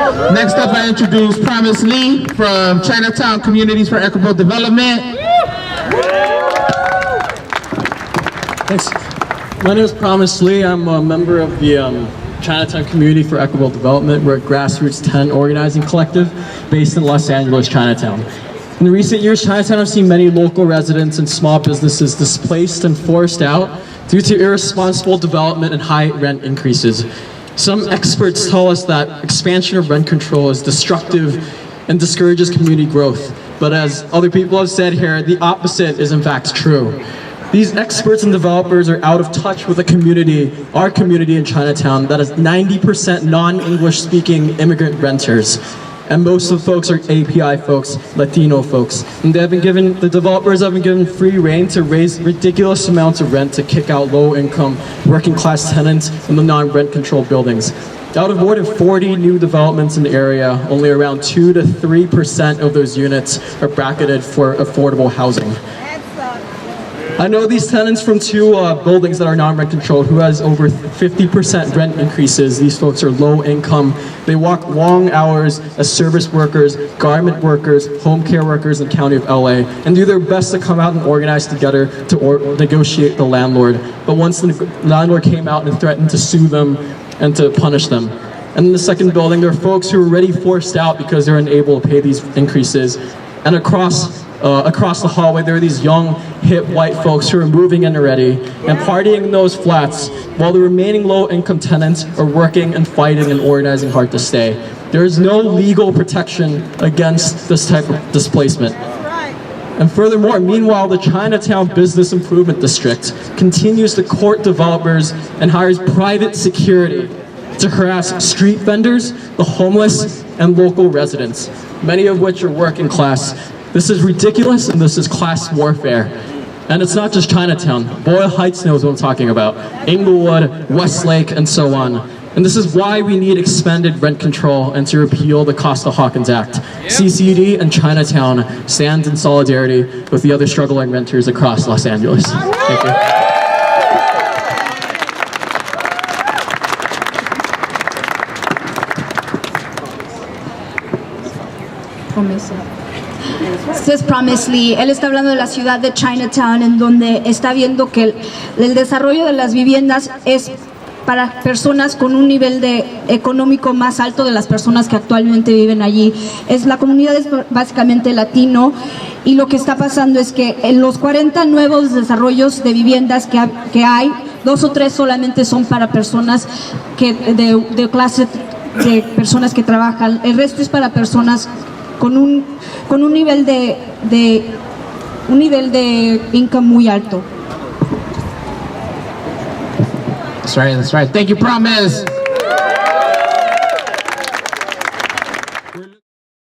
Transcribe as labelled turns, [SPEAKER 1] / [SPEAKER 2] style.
[SPEAKER 1] Next up, I introduce Promise Lee from Chinatown Communities for Equitable Development.
[SPEAKER 2] Thanks. My name is Promise Lee. I'm a member of the Chinatown Community for Equitable Development. We're a grassroots 10 organizing collective based in Los Angeles, Chinatown. In recent years, Chinatown has seen many local residents and small businesses displaced and forced out due to irresponsible development and high rent increases. Some experts tell us that expansion of rent control is destructive and discourages community growth. But as other people have said here, the opposite is in fact true. These experts and developers are out of touch with the community, our community in Chinatown, that is 90% non-English speaking immigrant renters. And most of the folks are API folks, Latino folks. And the developers have been given free rein to raise ridiculous amounts of rent to kick out low-income, working-class tenants in the non-rent controlled buildings. Out of more than 40 new developments in the area, only around 2 to 3% of those units are bracketed for affordable housing. I know these tenants from two buildings that are non-rent controlled who has over 50% rent increases. These folks are low income. They walk long hours as service workers, garment workers, home care workers in the county of LA, and do their best to come out and organize together to negotiate the landlord. But once the landlord came out and threatened to sue them and to punish them. And in the second building, there are folks who are already forced out because they're unable to pay these increases. And across the hallway, there are these young, hip white folks who are moving in already and partying in those flats while the remaining low-income tenants are working and fighting and organizing hard to stay. There is no legal protection against this type of displacement. And furthermore, meanwhile, the Chinatown Business Improvement District continues to court developers and hires private security to harass street vendors, the homeless, and local residents, many of which are working class. This is ridiculous, and this is class warfare. And it's not just Chinatown. Boyle Heights knows what I'm talking about. Inglewood, Westlake, and so on. And this is why we need expanded rent control and to repeal the Costa-Hawkins Act. CCED and Chinatown stand in solidarity with the other struggling renters across Los Angeles. Thank you.
[SPEAKER 3] Este es Promise Lee. Él está hablando de la ciudad de Chinatown, en donde está viendo que el desarrollo de las viviendas es para personas con un nivel económico más alto de las personas que actualmente viven allí. La comunidad es básicamente latino, y lo que está pasando es que en los 40 nuevos desarrollos de viviendas que hay, 2 o 3 solamente son para personas de clase de personas que trabajan. El resto es para personas con un nivel de income muy alto.
[SPEAKER 1] That's right. Thank you, Promise.